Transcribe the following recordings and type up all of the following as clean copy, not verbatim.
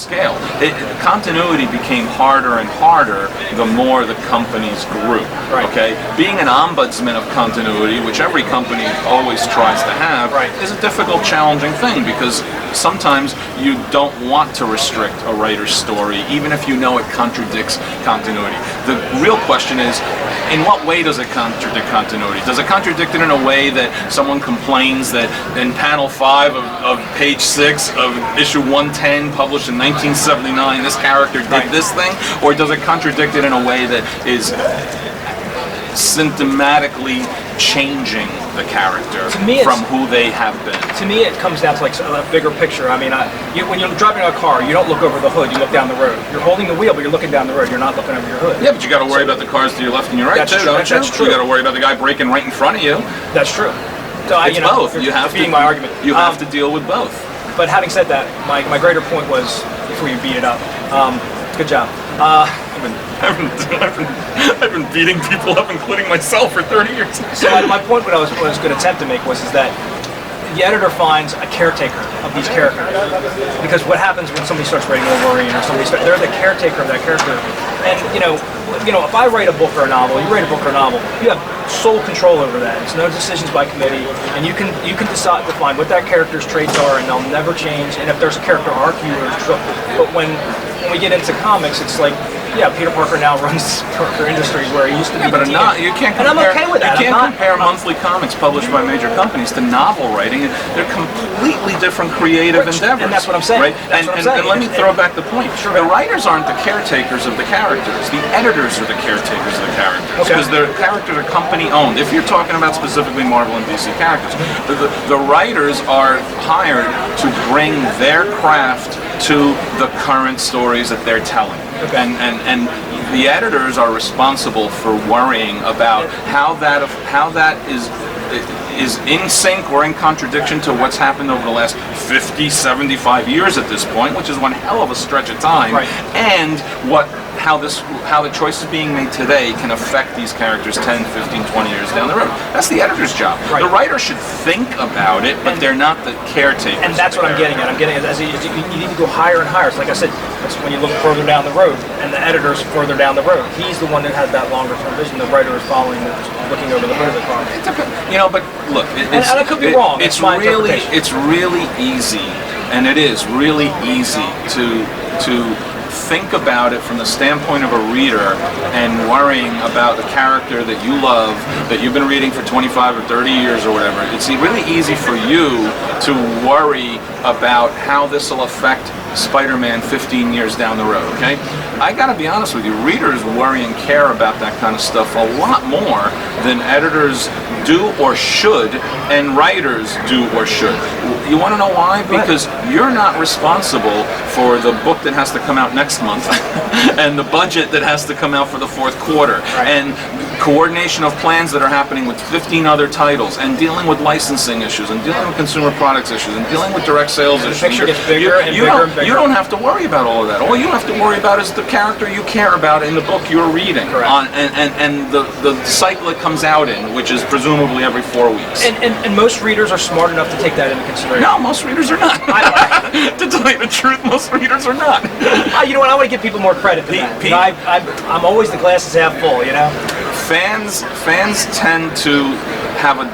scale. Continuity became harder and harder the more the companies grew. Right. Okay, being an ombudsman of continuity, which every company always tries to have, is a difficult, challenging thing, because sometimes you don't want to restrict a writer's story, even if you know it contradicts continuity. The real question is, in what way does it contradict continuity? Does it contradict it in a way that someone complains that in panel 5 of page 6 of issue 110, published in 1979, this character did this thing? Or does it contradict it in a way that is symptomatically changing the character from who they have been? To me, it comes down to like a bigger picture. I mean, when you're driving a car, you don't look over the hood, you look down the road. You're holding the wheel, but you're looking down the road, you're not looking over your hood. Yeah, but you got to worry about the cars to your left and your right, too, don't you? That's true. You got to worry about the guy braking right in front of you. That's true. So it's both. You have to, my argument. You have to deal with both. But having said that, my greater point was, before you beat it up, good job. I've been beating people up, including myself, for 30 years. So my point, what I was going to attempt to make was that the editor finds a caretaker of these characters, because what happens when somebody starts writing Wolverine or they're the caretaker of that character, and you know, if I write a book or a novel, you write a book or a novel, you have sole control over that. It's no decisions by committee, and you can define what that character's traits are, and they'll never change. And if there's a character arc, but when we get into comics, it's like, yeah, Peter Parker now runs Parker Industries, where he used to be. But you can't compare. And I'm okay with that. You can't compare monthly comics published by major companies to novel writing. They're completely different creative endeavors. And that's what I'm saying. Right? And let me throw back the point. Sure. The writers aren't the caretakers of the characters. The editors are the caretakers of the characters. Because the characters are company owned. If you're talking about specifically Marvel and DC characters, the writers are hired to bring their craft to the current stories that they're telling. And the editors are responsible for worrying about how that is in sync or in contradiction to what's happened over the last 50, 75 years at this point, which is one hell of a stretch of time, and how the choices being made today can affect these characters 10, 15, 20 years down the road. That's the editor's job. The writer should think about it, but they're not the caretakers. And that's what I'm getting at. You need to go higher and higher. So like I said, that's when you look further down the road, and the editor's further down the road. He's the one that has that longer term vision. The writer is following, looking over the hood of the car. But look, and I could be wrong. It's really easy, and it is really easy to think about it from the standpoint of a reader and worrying about the character that you love, that you've been reading for 25 or 30 years or whatever. It's really easy for you to worry about how this will affect Spider-Man 15 years down the road, okay? I gotta be honest with you, readers worry and care about that kind of stuff a lot more than editors do or should, and writers do or should. You want to know why? Because you're not responsible for the book that has to come out next month and the budget that has to come out for the fourth quarter, and coordination of plans that are happening with 15 other titles, and dealing with licensing issues, and dealing with consumer products issues, and dealing with direct sales issues. The picture gets bigger and bigger and bigger. You don't have to worry about all of that. All you have to worry about is the character you care about in the book you're reading, and the cycle it comes out in, which is presumably every 4 weeks. And most readers are smart enough to take that into consideration. No, most readers are not. To tell you the truth, most readers are not. You know what? I want to give people more credit for that. I'm always the glasses half full, you know? Fans tend to have a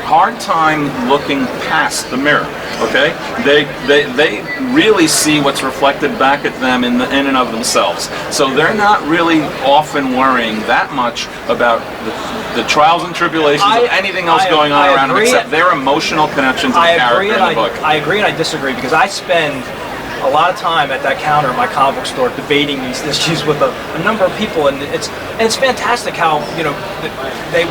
hard time looking past the mirror. Okay, they really see what's reflected back at them in and of themselves. So they're not really often worrying that much about the trials and tribulations of anything else going on around them, except their emotional connection to the character in the book. I agree and I disagree, because I spend a lot of time at that counter at my comic book store debating these issues with a number of people, and it's fantastic how, you know,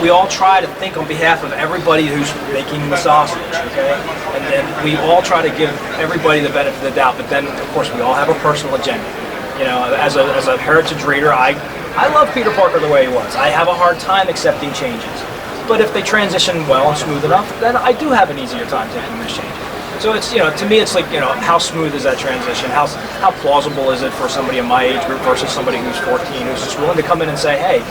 we all try to think on behalf of everybody who's making the sausage, okay? And then we all try to give everybody the benefit of the doubt, but then of course we all have a personal agenda. You know, as a heritage reader, I love Peter Parker the way he was. I have a hard time accepting changes, but if they transition well and smooth enough, then I do have an easier time taking those changes. So it's, you know, to me it's like, you know, how smooth is that transition? How plausible is it for somebody in my age group versus somebody who's 14 who's just willing to come in and say, hey,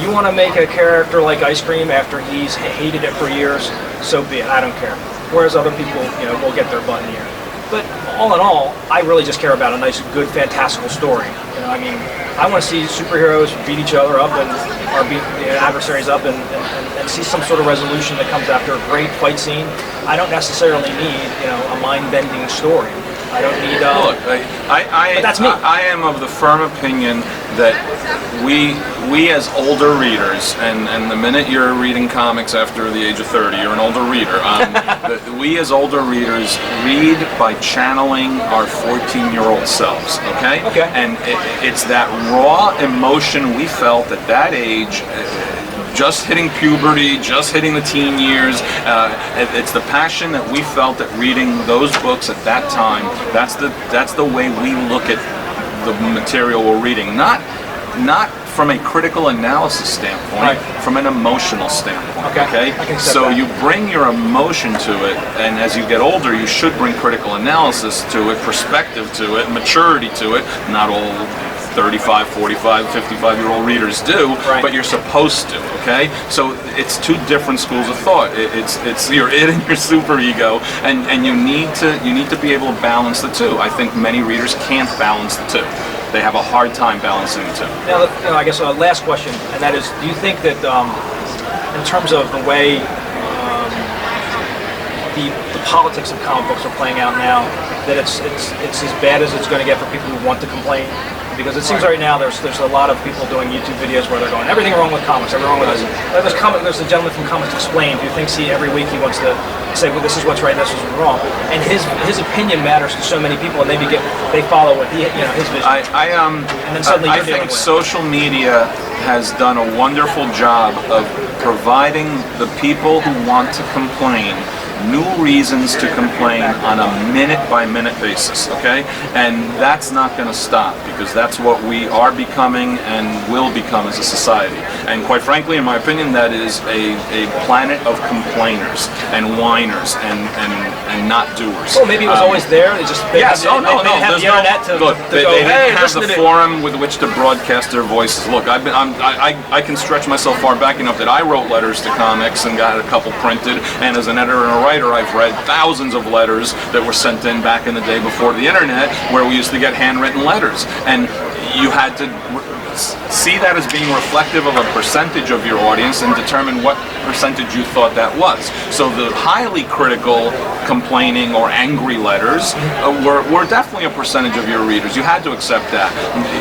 you want to make a character like Ice Cream after he's hated it for years? So be it. I don't care. Whereas other people, you know, will get their butt in the air. But all in all, I really just care about a nice, good, fantastical story. You know, I mean, I want to see superheroes beat each other up and or beat adversaries up and see some sort of resolution that comes after a great fight scene. I don't necessarily need, you know, a mind-bending story. I don't need. Look, but that's me. I am of the firm opinion that we as older readers, and the minute you're reading comics after the age of 30, you're an older reader. We as older readers read by channeling our 14-year-old selves. Okay. Okay. And it's that raw emotion we felt at that age. Just hitting puberty, just hitting the teen years. It's the passion that we felt at reading those books at that time. That's the way we look at the material we're reading. Not from a critical analysis standpoint, right. From an emotional standpoint. Okay. So you bring your emotion to it, and as you get older, you should bring critical analysis to it, perspective to it, maturity to it. Not all 35, 45, 55-year-old readers do, right. But you're supposed to, okay? So it's two different schools of thought. It's your id and your super ego, and you need to be able to balance the two. I think many readers can't balance the two. They have a hard time balancing the two. Now, I guess last question, and that is, do you think that in terms of the way the politics of comic books are playing out now, that it's as bad as it's going to get for people who want to complain? Because it seems right now there's a lot of people doing YouTube videos where they're going, everything wrong with comics, everything wrong with this. There's a gentleman from Comics Explained who thinks every week he wants to say, well, this is what's right, this is what's wrong, and his opinion matters to so many people, and they follow what his vision. And then suddenly I think social media has done a wonderful job of providing the people who want to complain new reasons to complain on a minute-by-minute basis, okay? And that's not going to stop, because that's what we are becoming and will become as a society. And quite frankly, in my opinion, that is a planet of complainers and whiners and not doers. Well, maybe it was always there. They just they have the internet to go, they hey, didn't have the forum with which to broadcast their voices. Look, I can stretch myself far back enough that I wrote letters to comics and got a couple printed, and as an editor and a writer, I've read thousands of letters that were sent in back in the day before the internet, where we used to get handwritten letters, and you had to see that as being reflective of a percentage of your audience and determine what percentage you thought that was. So the highly critical, complaining, or angry letters were definitely a percentage of your readers. You had to accept that.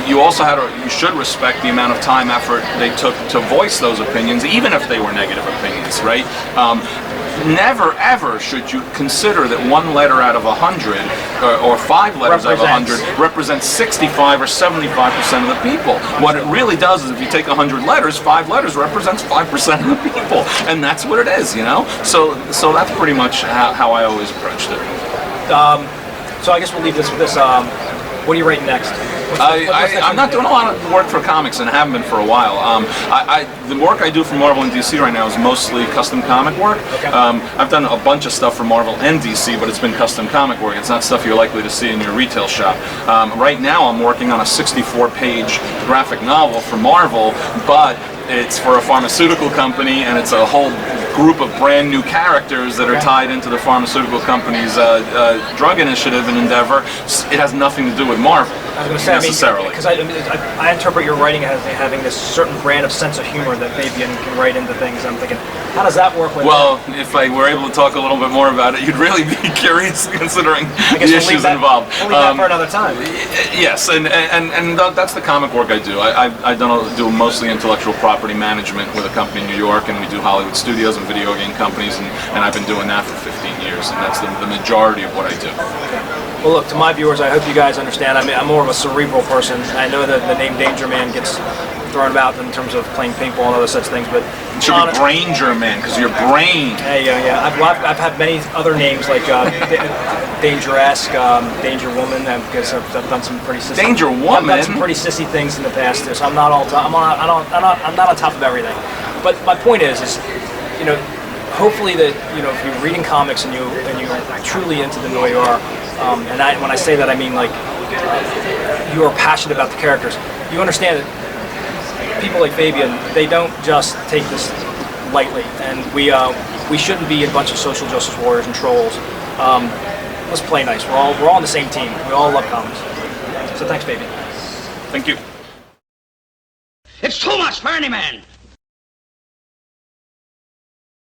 You also you should respect the amount of time, effort they took to voice those opinions, even if they were negative opinions, right? Never ever should you consider that one letter out of 100 or 5 letters out of 100 represents 65 or 75% of the people. What it really does is, if you take 100 letters, 5 letters represents 5% of the people, and that's what it is, you know. So that's pretty much how I always approached it. So I guess we'll leave this with this. What are you writing next? I'm not doing a lot of work for comics, and haven't been for a while. The work I do for Marvel and DC right now is mostly custom comic work. Okay. I've done a bunch of stuff for Marvel and DC, but it's been custom comic work. It's not stuff you're likely to see in your retail shop. Right now I'm working on a 64-page graphic novel for Marvel, but it's for a pharmaceutical company, and it's a whole group of brand new characters that are tied into the pharmaceutical company's drug initiative and endeavor. It has nothing to do with Marvel. I was going to say, necessarily. Because I interpret your writing as having this certain brand of sense of humor that Fabian can write into things. I'm thinking, how does that work with if I were able to talk a little bit more about it, you'd really be curious, considering the issues involved. We'll leave that for another time. Yes, and that's the comic work I do. I do mostly intellectual property management with a company in New York, and we do Hollywood studios and video game companies, and I've been doing that for 15 years, and that's the majority of what I do. Well, look, to my viewers, I hope you guys understand. I mean, I'm more of a cerebral person. I know that the name DangerMan gets thrown about in terms of playing paintball and other such things, but it should be DangerMan, because your brain. Yeah. I've had many other names like Danger-esque, Danger Woman, because I've done some pretty sissy. Danger Woman. I've done some pretty sissy things in the past, so I'm not all. I'm not on top of everything. But my point is, you know, hopefully that, you know, if you're reading comics and you're truly into the noir, and when I say that, I mean, like, you are passionate about the characters. You understand that people like Fabian, they don't just take this lightly, and we shouldn't be a bunch of social justice warriors and trolls. let's play nice. We're all on the same team. We all love comics. So thanks, baby. Thank you. It's too much for any man.